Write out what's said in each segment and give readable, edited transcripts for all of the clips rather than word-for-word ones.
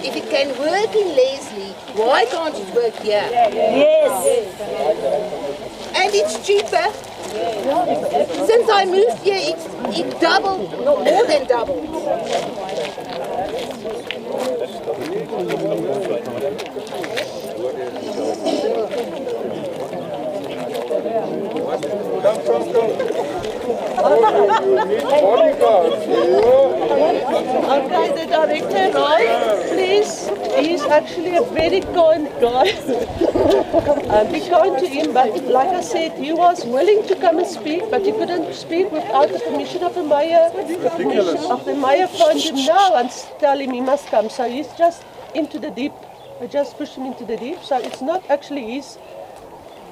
if it can work in Leslie, why can't it work here? Yes. And it's cheaper. Since I moved here, it doubled, no, more than doubled. Okay, the director, Roy, please. He's actually a very kind guy. Be kind to him, but like I said, he was willing to come and speak, but he couldn't speak without the permission of the mayor. The permission of the mayor phoned him now and tell him he must come. So he's just into the deep. I just pushed him into the deep. So it's not actually his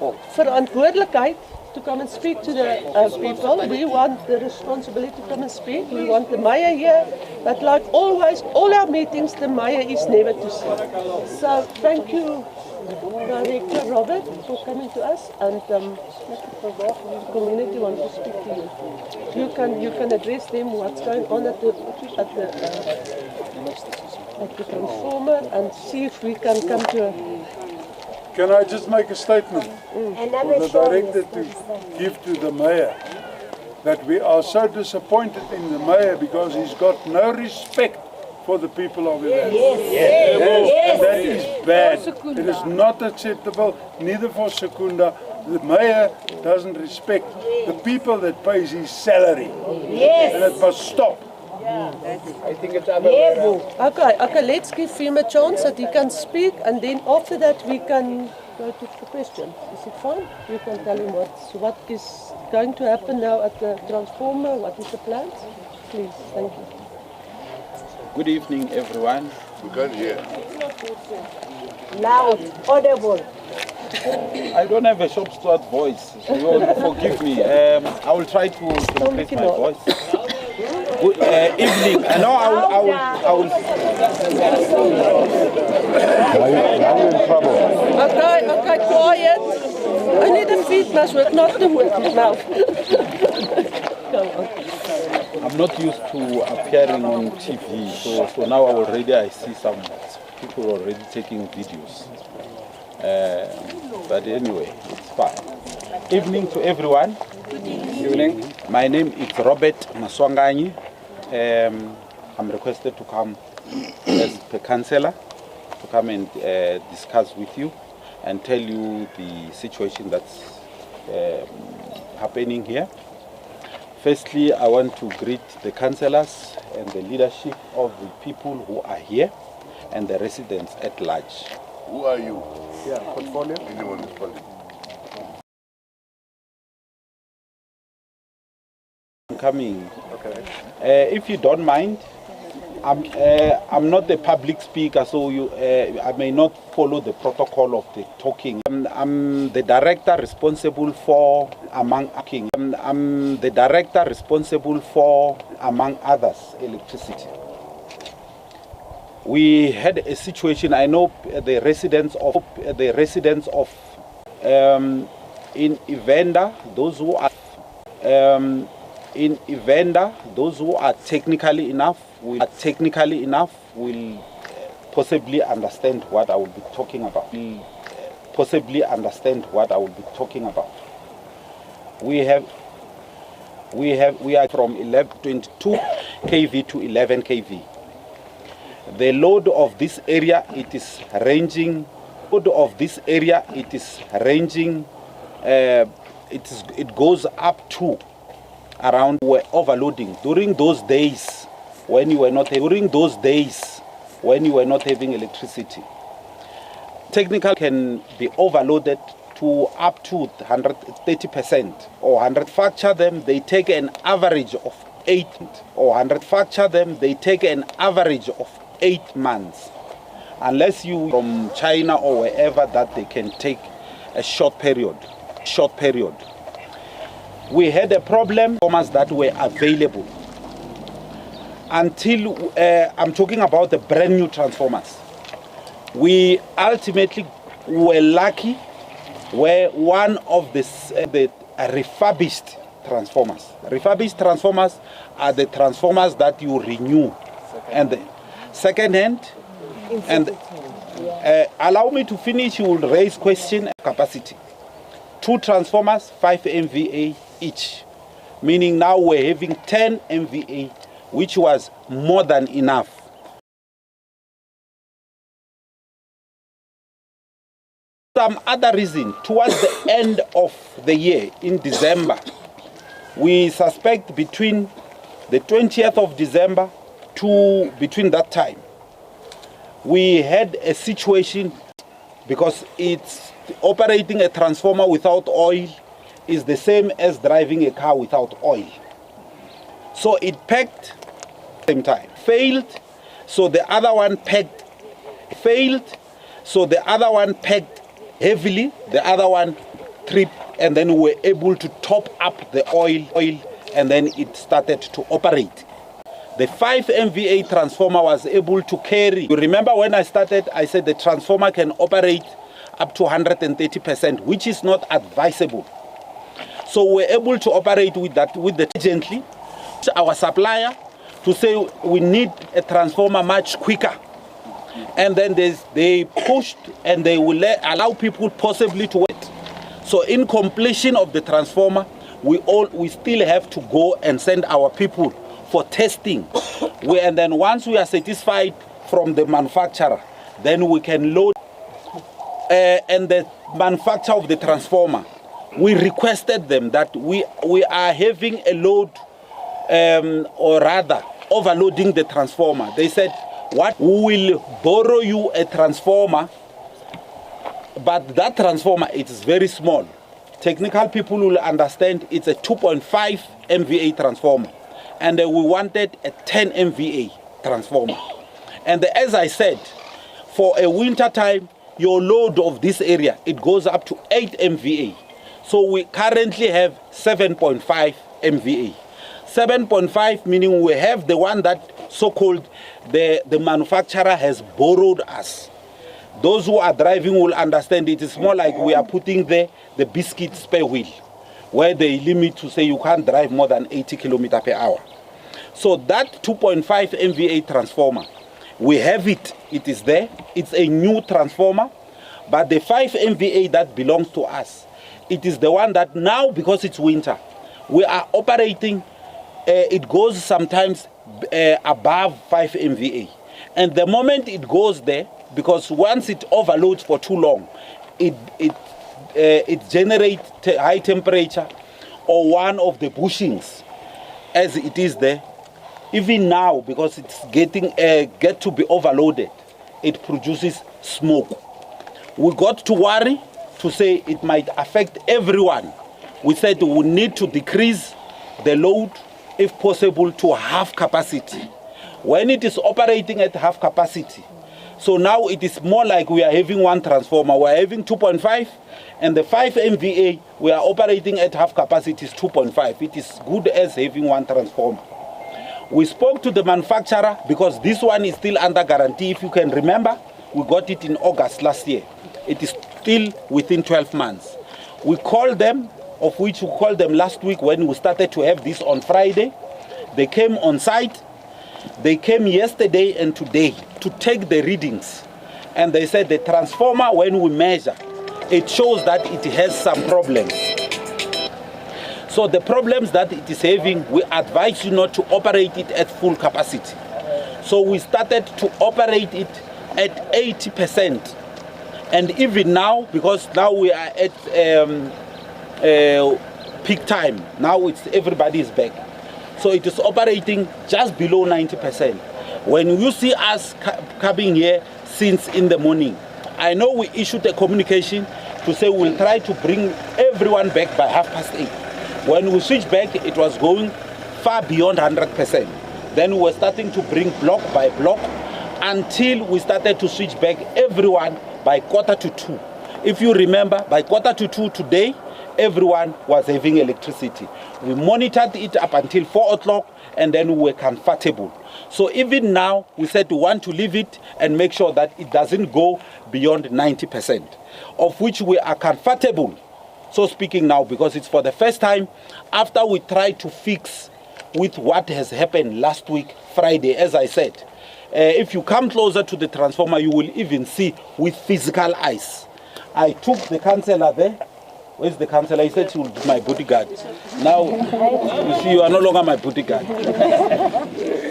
verantwoordelijkheid to come and speak to the people. We want the responsibility to come and speak. We want the mayor here. But like always, all our meetings, the mayor is never to see. So thank you, Director Robert, for coming to us. And the community wants to speak to you. You can address them what's going on at the transformer and see if we can come to a... Can I just make a statement for the director to give to the mayor that we are so disappointed in the mayor because he's got no respect for the people of Evander. And that is bad. It is not acceptable, neither for Secunda. The mayor doesn't respect the people that pays his salary. And it must stop. I think it's unbelievable. Okay, let's give him a chance that he can speak, and then after that we can go to the question. Is it fine? You can tell him what is going to happen now at the transformer, what is the plan? Please, thank you. Good evening, everyone. We can't hear. Loud, audible. I don't have a shop steward voice, so you will forgive me. I will try to increase my voice. Good evening. I know I will. Now you're in trouble. Okay, quiet. Only the feet must work, not the mouth. Go on. I'm not used to appearing on TV, so now I see some people already taking videos. But anyway, it's fine. Evening to everyone. Evening. My name is Robert Maswanganyi. I'm requested to come as the councillor to come and discuss with you and tell you the situation that's happening here. Firstly, I want to greet the councillors and the leadership of the people who are here and the residents at large. Who are you? Yeah, portfolio. Anyone is calling. I'm coming. Okay. If you don't mind, I'm not the public speaker, so I may not follow the protocol of the talking. I'm the director responsible for among others electricity. We had a situation. I know the residents of in Evander, those who are technically enough will possibly understand what I will be talking about. We are from 22 kV to 11 kV. The load of this area is ranging. It goes up to around overloading during those days when you were not having electricity. Technical can be overloaded to up to 130% or 100. Factor them, they take an average of 8 months, unless you from China or wherever that they can take a short period. We had a problem that were available until I'm talking about the brand new transformers. We ultimately were lucky where one of the refurbished transformers. Refurbished transformers are the transformers that you renew, and the second hand And allow me to finish. You will raise question capacity. 2 transformers, 5 MVA each. Meaning now we're having 10 MVA, which was more than enough. Some other reason, towards the end of the year, in December, we suspect between the 20th of December to between that time, we had a situation because it's operating a transformer without oil is the same as driving a car without oil. So it pegged at the same time, failed, so the other one pegged, failed, so the other one pegged heavily, the other one tripped, and then we were able to top up the oil, and then it started to operate. The 5 MVA transformer was able to carry. You remember when I started, I said the transformer can operate up to 130%, which is not advisable. So we're able to operate with that, with the gently, our supplier to say we need a transformer much quicker. And then they pushed and they will allow people possibly to wait. So in completion of the transformer, we still have to go and send our people for testing. And then once we are satisfied from the manufacturer, then we can load. And the manufacturer of the transformer, we requested them that we are having a load, or rather overloading the transformer. They said, what, we will borrow you a transformer, but that transformer, it is very small. Technical people will understand it's a 2.5 MVA transformer, and we wanted a 10 MVA transformer. And as I said, for a winter time, your load of this area, it goes up to 8 MVA. So we currently have 7.5 MVA. 7.5 meaning we have the one that so-called the manufacturer has borrowed us. Those who are driving will understand it is more like we are putting the biscuit spare wheel, where they limit to say you can't drive more than 80 kilometers per hour. So that 2.5 MVA transformer, we have it, it is there, it's a new transformer, but the 5 MVA that belongs to us, it is the one that now, because it's winter, we are operating, it goes sometimes above 5 MVA. And the moment it goes there, because once it overloads for too long, it generates high temperature or one of the bushings as it is there. Even now, because it's get to be overloaded, it produces smoke. We got to worry to say it might affect everyone. We said we need to decrease the load, if possible, to half capacity. When it is operating at half capacity, so now it is more like we are having one transformer. We are having 2.5, and the 5 MVA, we are operating at half capacity is 2.5. It is good as having one transformer. We spoke to the manufacturer because this one is still under guarantee. If you can remember, we got it in August last year. It is still within 12 months. We called them, of which we called them last week when we started to have this on Friday. They came on site. They came yesterday and today to take the readings. And they said the transformer, when we measure, it shows that it has some problems. So the problems that it is having, we advise you not to operate it at full capacity. So we started to operate it at 80%. And even now, because now we are at peak time, now everybody is back. So it is operating just below 90%. When you see us coming here since in the morning, I know we issued a communication to say we'll try to bring everyone back by 8:30. When we switched back, it was going far beyond 100%. Then we were starting to bring block by block until we started to switch back everyone by 1:45. If you remember, by 1:45 today, everyone was having electricity. We monitored it up until 4 o'clock, and then we were comfortable. So even now, we said we want to leave it and make sure that it doesn't go beyond 90%, of which we are comfortable. So speaking now, because it's for the first time, after we tried to fix with what has happened last week, Friday, as I said, If you come closer to the transformer, you will even see with physical eyes. I took the councillor there. Where's the councillor? He said she will be my bodyguard. Now, you see, you are no longer my bodyguard.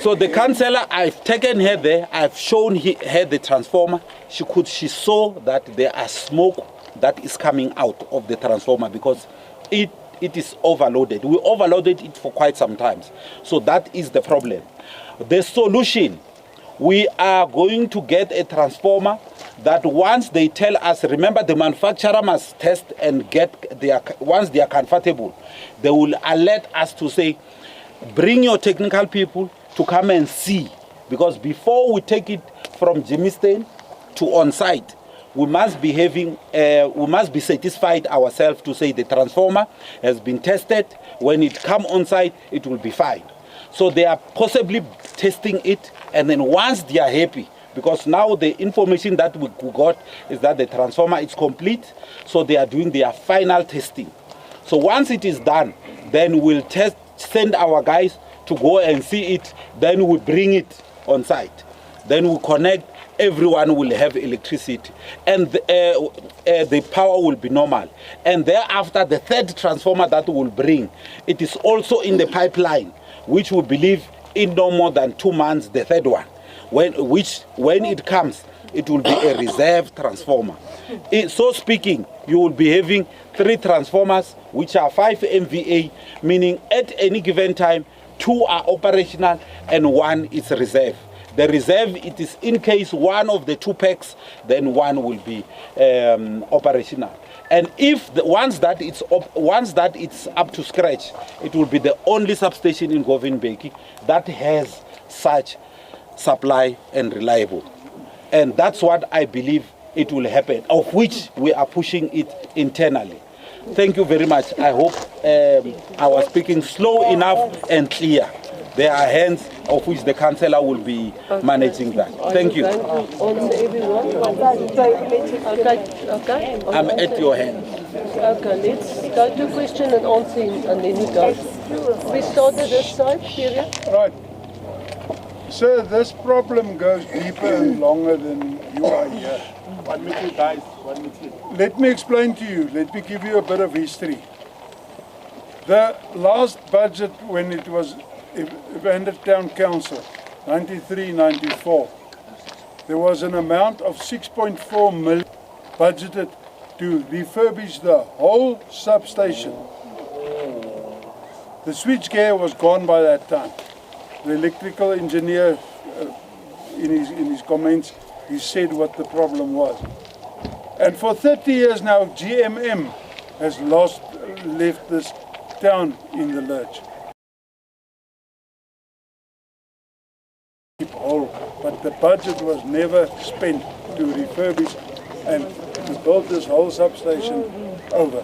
So the councillor, I've taken her there. I've shown her the transformer. She saw that there are smoke that is coming out of the transformer because it is overloaded. We overloaded it for quite some time. So that is the problem. The solution, we are going to get a transformer that once they tell us, remember the manufacturer must test and get once they are comfortable, they will alert us to say, bring your technical people to come and see. Because before we take it from Jimmystein to on-site, we must be satisfied ourselves to say the transformer has been tested. When it come on site, it will be fine. So they are possibly testing it, and then once they are happy, because now the information that we got is that the transformer is complete, so they are doing their final testing. So once it is done, then we'll send our guys to go and see it, then we bring it on site. Then we connect, everyone will have electricity, and the power will be normal. And thereafter, the third transformer that we'll bring, it is also in the pipeline, which we believe in no more than 2 months, the third one. When it comes, it will be a reserve transformer. So speaking, you will be having 3 transformers, which are 5 MVA, meaning at any given time, 2 are operational and 1 is reserve. The reserve, it is in case one of the 2 packs, then 1 will be operational. And once that it's up to scratch, it will be the only substation in Govind-Beki that has such supply and reliable. And that's what I believe it will happen, of which we are pushing it internally. Thank you very much. I hope I was speaking slow enough and clear. There are hands of which the councillor will be managing that. Thank you. I'm at your hand. Okay, let's go to question and answer and then we go. We started this side, period. Right. Sir, this problem goes deeper and longer than you are here. 1 minute, guys. 1 minute. Let me explain to you. Let me give you a bit of history. The last budget, when it was Evander Town Council, 93-94, there was an amount of 6.4 million budgeted to refurbish the whole substation. The switchgear was gone by that time. The electrical engineer, in his comments, he said what the problem was. And for 30 years now, GMM has left this town in the lurch. But the budget was never spent to refurbish and to build this whole substation over.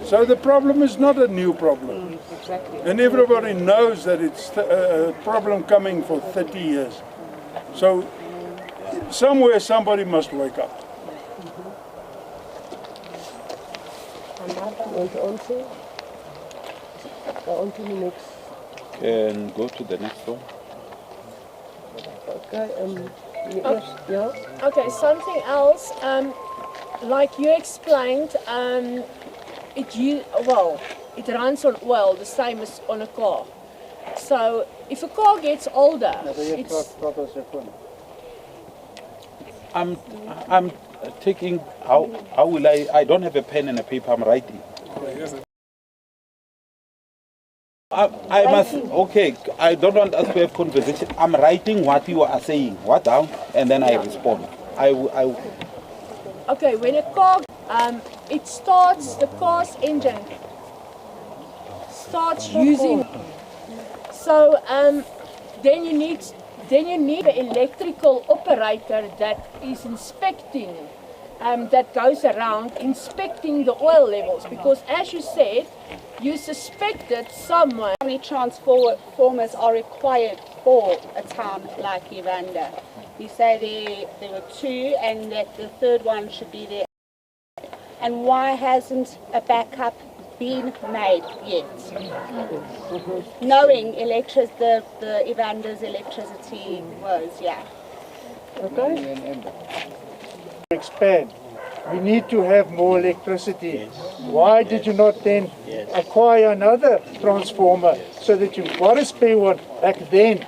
So the problem is not a new problem. Exactly. And everybody knows that it's a problem coming for 30 years. So somewhere somebody must wake up. Want to answer? Go on to the next. Can go to the next one. Okay, yeah. Okay, something else. Like you explained, it runs on oil, the same as on a car. So if a car gets older, it's... I'm taking, how will I don't have a pen and a paper, I'm writing. I must, okay, I don't want us to have conversation. I'm writing what you are saying, what down, and then I respond. Okay, when a car, it starts, the car's engine starts using, so then you need the electrical operator that is inspecting, that goes around inspecting the oil levels, because as you said, you suspected someone. How many transformers are required for a town like Evander? You say there were 2 and that the third one should be there. And why hasn't a backup been made yet? Knowing the Evander's electricity was, Okay. Expand. We need to have more electricity. Why did you not then acquire another transformer so that you've got a spare one back then?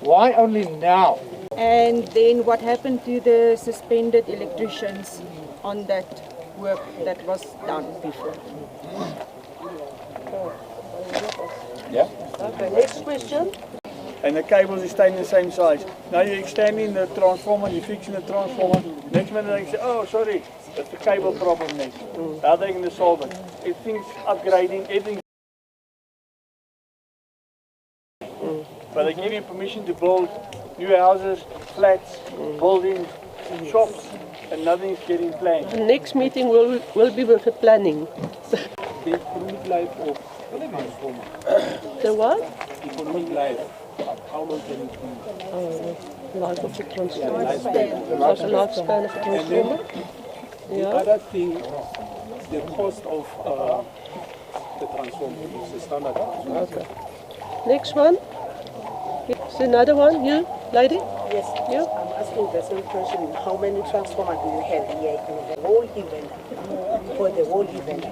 Why only now? And then what happened to the suspended electricians on that work that was done before? Yeah. Okay, next question. And the cables are staying the same size. Now you're extending the transformer, you're fixing the transformer. Next minute they say, oh sorry, it's the cable problem next. How are they going to solve it? Everything's upgrading, everything's... But they give you permission to build new houses, flats, buildings, shops, and nothing's getting planned. The next meeting will be with the planning. The economic life of the transformer. The what? Economic life. How long can it be? Life of the transformer. Lifespan. Like a lifespan of the transformer. The other thing, the cost of the transformer is the standard transformer. Okay. Next one. Is another one? You, lady? Yes. You? I'm asking the same question. How many transformers do you have here in the whole event? For the whole event?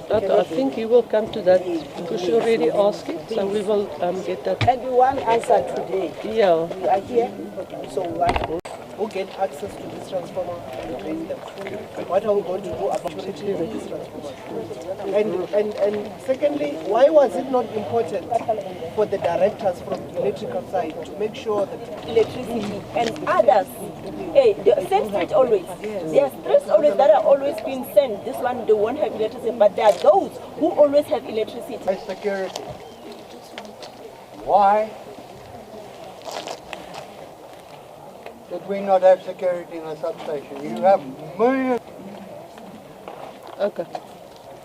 Okay, I think you will come to that because you already asked it, so we will get that. And you want answer today? Yeah. You are here, so what? Who get access to this transformer and bring them? What are we going to do about security of this transformer? And secondly, why was it not important for the directors from the electrical side to make sure that electricity and others? Hey, the same street always. There are streets always that are always being sent. This one they won't have electricity, but there are those who always have electricity. Security. Why did we not have security in the substation? You have millions. Okay.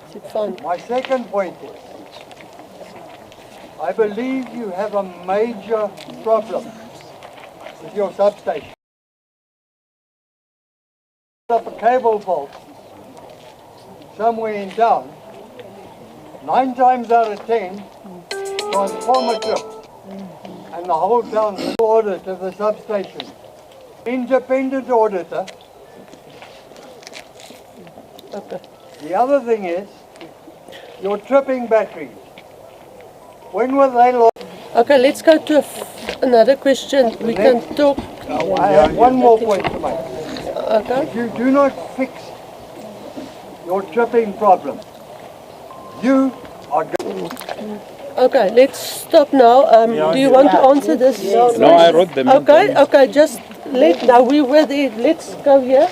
Is it fine? My second point is, I believe you have a major problem with your substation. Up a cable vault somewhere in town, 9 times out of 10, transformer trip, and the whole town is audit of the substation. Independent auditor. Okay. The other thing is, your tripping batteries. When were they lost? Okay, let's go to another question. We can talk. I have one more point to make. Okay. If you do not fix your tripping problem, you are going. Okay, let's stop now. Do you want to answer this? No, I wrote them. Okay, just now we were there. Let's go here.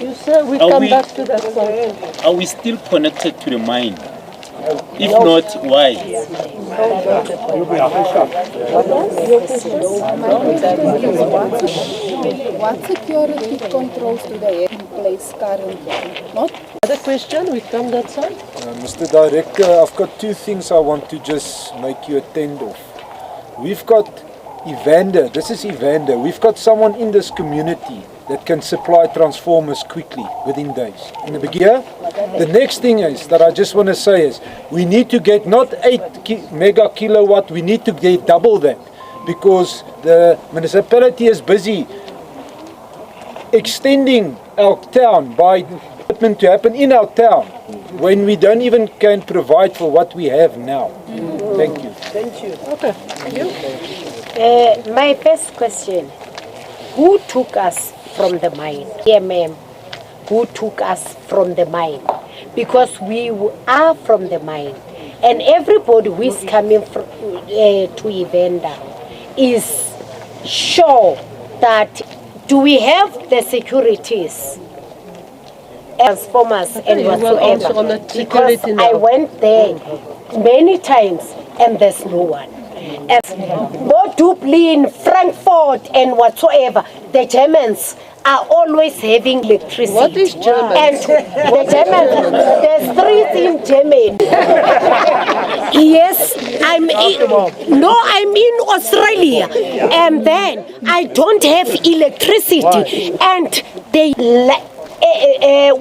You sir, we come back to that side. Are we still connected to the mine? If not, why? What security controls do they have in place currently? Not Other question, we come that side. Mr. Director, I've got 2 things I want to just make you attend of. We've got Evander, this is Evander. We've got someone in this community that can supply transformers quickly, within days. In the beginning, the next thing is that I just want to say is, we need to get not 8 mega kilowatt, we need to get double that, because the municipality is busy extending our town by development to happen in our town, when we don't even can provide for what we have now. Thank you. Thank you. Okay. You? My first question, who took us from the mine? Yeah, ma'am. Who took us from the mine? Because we are from the mine, and everybody who is coming to Evander is sure that do we have the securities, transformers and whatsoever? Because I went there many times and there's no one. And both Dublin, Frankfurt and whatsoever, the Germans are always having electricity. What is German? And the Germans, the streets in Germany. Yes, I'm in Australia, and then I don't have electricity, and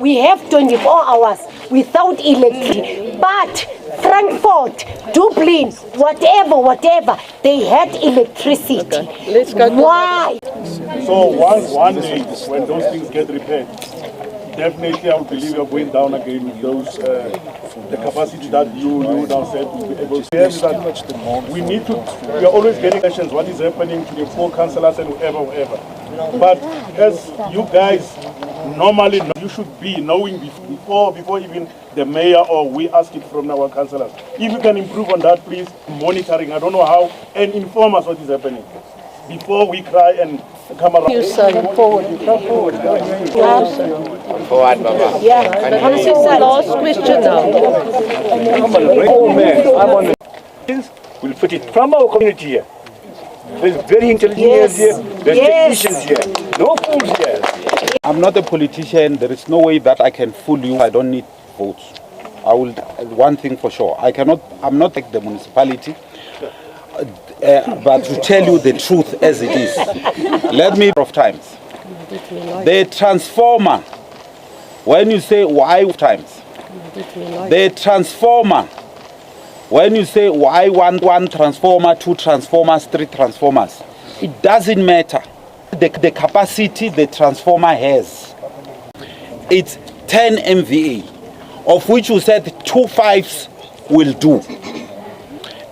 we have 24 hours without electricity. But Frankfurt, Dublin, whatever, they had electricity. Let's go. Why? So one day, when those things get repaired, definitely I would believe you're going down again with those, the capacity that you now said will be able to have that. We need to, we are always getting questions, what is happening to the four councillors and whoever. But as you guys normally know, you should be knowing before even the mayor or we ask it from our councillors. If you can improve on that, please, monitoring, I don't know how, and inform us what is happening. Before we cry and come around. You son, forward. Forward, Baba. Yeah, this is the last question now. Oh man, I'm on the... We'll put it from our community here. There's very intelligent here, there's technicians here, no fools here. I'm not a politician. There is no way that I can fool you. I don't need votes. I will. One thing for sure, I'm not like the municipality. But to tell you the truth as it is, let me of times. The transformer. When you say why times, the transformer. When you say why one transformer, 2 transformers, 3 transformers, it doesn't matter. The capacity the transformer has, it's 10 MVA, of which you said 2 5s will do.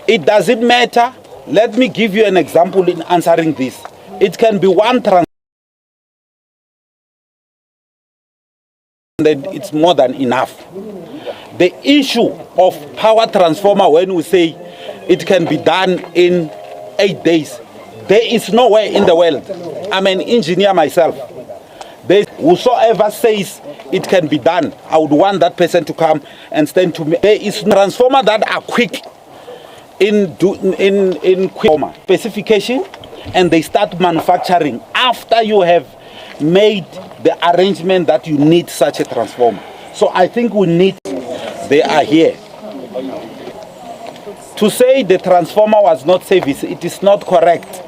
It doesn't matter. Let me give you an example in answering this. It can be 1 transformer, then it's more than enough. The issue of power transformer, when we say it can be done in 8 days, there is nowhere in the world. I'm an engineer myself. Whosoever says it can be done, I would want that person to come and stand to me. There is no transformer that are quick in quick specification, and they start manufacturing after you have made the arrangement that you need such a transformer. So I think we need, they are here. To say the transformer was not service, it is not correct.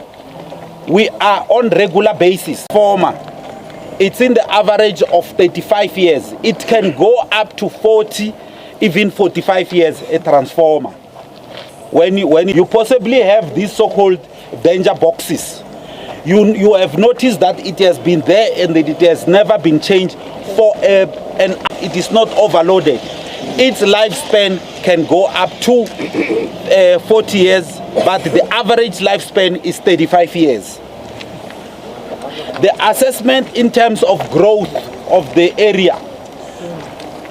We are on regular basis. Transformer, it's in the average of 35 years. It can go up to 40, even 45 years, a transformer. When you possibly have these so-called danger boxes, you have noticed that it has been there and that it has never been changed and it is not overloaded. Its lifespan can go up to 40 years, but the average lifespan is 35 years. The assessment in terms of growth of the area,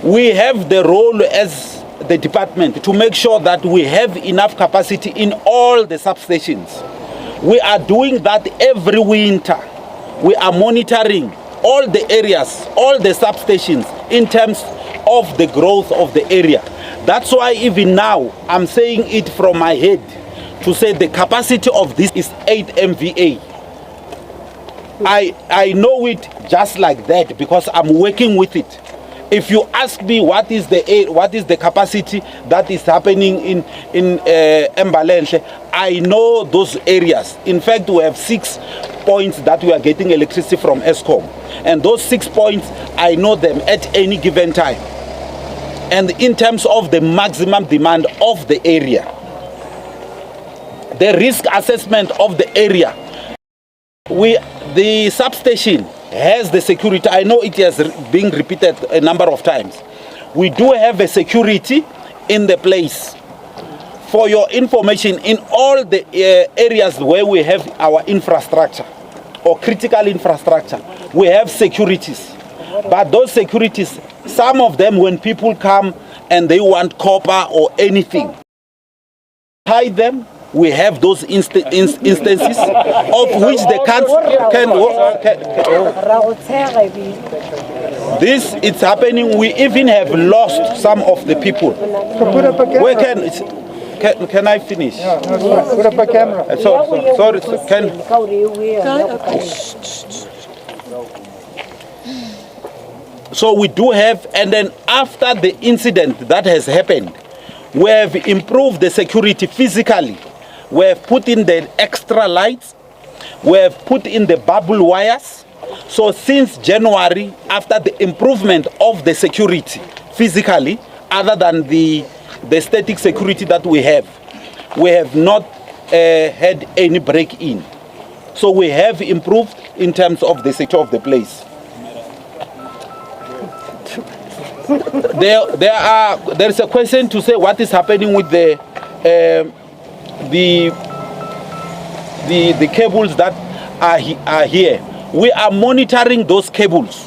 we have the role as the department to make sure that we have enough capacity in all the substations. We are doing that every winter. We are monitoring all the areas, all the substations in terms of the growth of the area. That's why even now I'm saying it from my head to say the capacity of this is 8 MVA. I know it just like that because I'm working with it. If you ask me what is the capacity that is happening in Mbalenhle, I know those areas. In fact, we have 6 points that we are getting electricity from Eskom, and those 6 points I know them at any given time. And in terms of the maximum demand of the area, the risk assessment of the area, the substation has the security. I know it has been repeated a number of times. We do have a security in the place. For your information, in all the areas where we have our infrastructure or critical infrastructure, we have securities. But those securities, some of them, when people come and they want copper or anything, hide them. We have those instances of which the country this is happening. We even have lost some of the people. We can I finish? Put up a camera. Sorry, So we do have, and then after the incident that has happened, we have improved the security physically. We have put in the extra lights. We have put in the bubble wires. So since January, after the improvement of the security physically, other than the the static security that we have not had any break-in. So we have improved in terms of the sector of the place. There is a question to say what is happening with the cables that are here. We are monitoring those cables.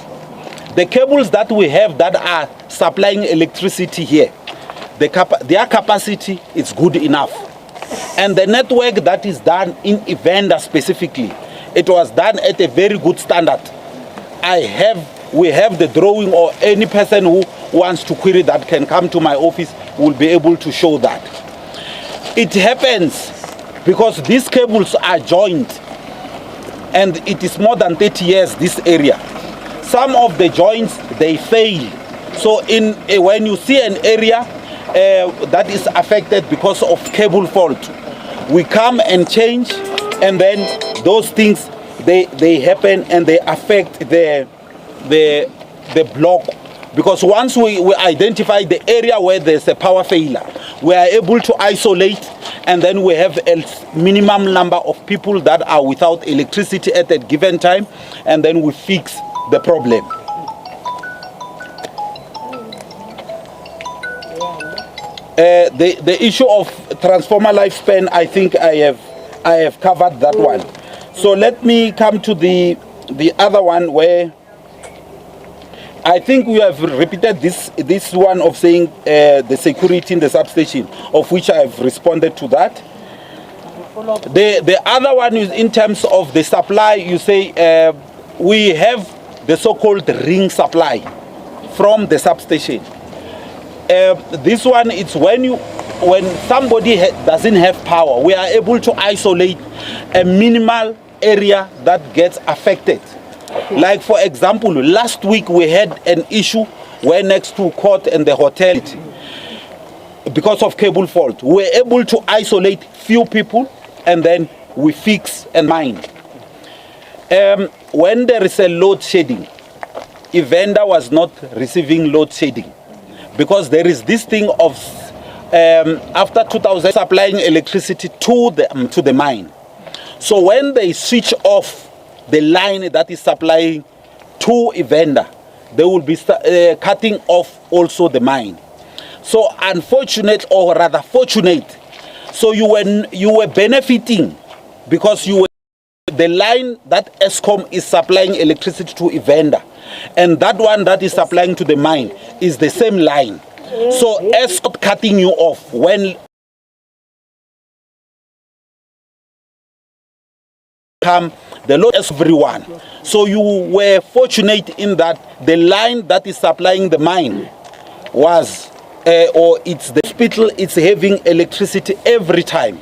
The cables that we have that are supplying electricity here, their capacity is good enough. And the network that is done in Evander specifically, it was done at a very good standard. We have the drawing, or any person who wants to query that can come to my office will be able to show that. It happens because these cables are joined, and it is more than 30 years this area. Some of the joints, they fail. So when you see an area that is affected because of cable fault, we come and change, and then those things, they happen and they affect the block. Because once we identify the area where there's a power failure, we are able to isolate, and then we have a minimum number of people that are without electricity at a given time, and then we fix the problem. The issue of transformer lifespan, I think I have covered that one. So let me come to the other one, where I think we have repeated this one of saying the security in the substation, of which I have responded to that. The other one is in terms of the supply. You say we have the so-called ring supply from the substation. This one, it's when somebody doesn't have power, we are able to isolate a minimal area that gets affected. Like, for example, last week we had an issue where next to court and the hotel, because of cable fault, we were able to isolate few people, and then we fix and mine. When there is a load shedding, Evander was not receiving load shedding, because there is this thing of after 2000 supplying electricity to the mine. So when they switch off the line that is supplying to Evander, they will be cutting off also the mine. So unfortunate, or rather fortunate, so you were benefiting, because the line that Eskom is supplying electricity to Evander, and that one that is supplying to the mine is the same line. So Eskom cutting you off when the load is everyone. So you were fortunate in that the line that is supplying the mine was, or it's the hospital, it's having electricity every time.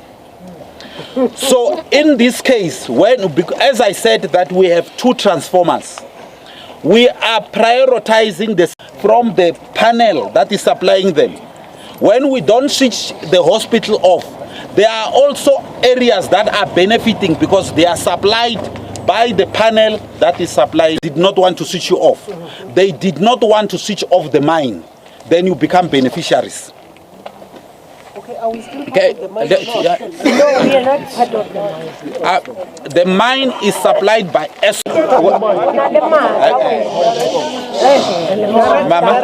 So in this case, as I said that we have 2 transformers, we are prioritizing this from the panel that is supplying them. When we don't switch the hospital off, there are also areas that are benefiting because they are supplied by the panel that is supplied. Did not want to switch you off. They did not want to switch off the mine. Then you become beneficiaries. Okay, are we still part of the mine? No, we are not part of the mine. The mine is supplied by Eskom. Mama,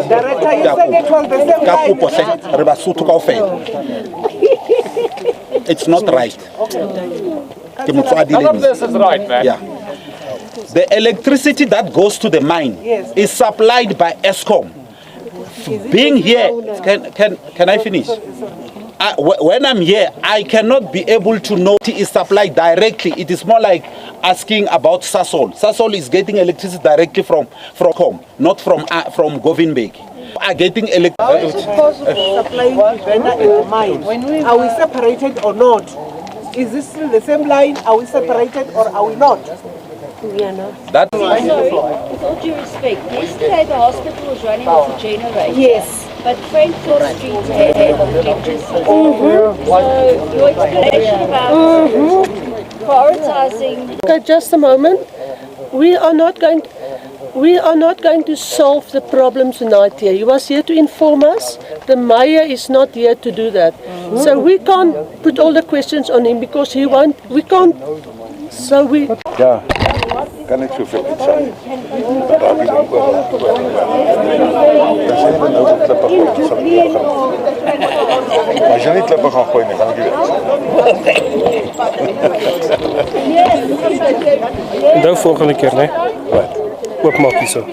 Director, you said it was the same line. it's not right. None of this is right, man. Yeah. The electricity that goes to the mine is supplied by Eskom. Being here, can I finish? When I'm here, I cannot be able to know it is supplied directly. It is more like asking about Sasol. Sasol is getting electricity directly from Com, not from Govinberg. Are getting electricity. How is it possible supplying Evander and the mine? Are we separated or not? Is this still the same line? Are we separated or are we not? We are not. That's Sorry, with all due respect, yesterday the hospital was running with a generator. Yes. But Frankfurt Street had electricity. So your explanation about prioritizing. Okay, just a moment. We are not going. we are not going to solve the problems tonight here. He was here to inform us. The mayor is not here to do that. So we can't put all the questions on him because he won't, we can't, so we... Ja, kan ik zoveel iets zeggen. Maar daar is ook wel. Dan zijn we nou op klippen gooien. Als je niet klippen gaan gooien, dan kan ik je Onthou volgende keer, né? Oopmaak hierso.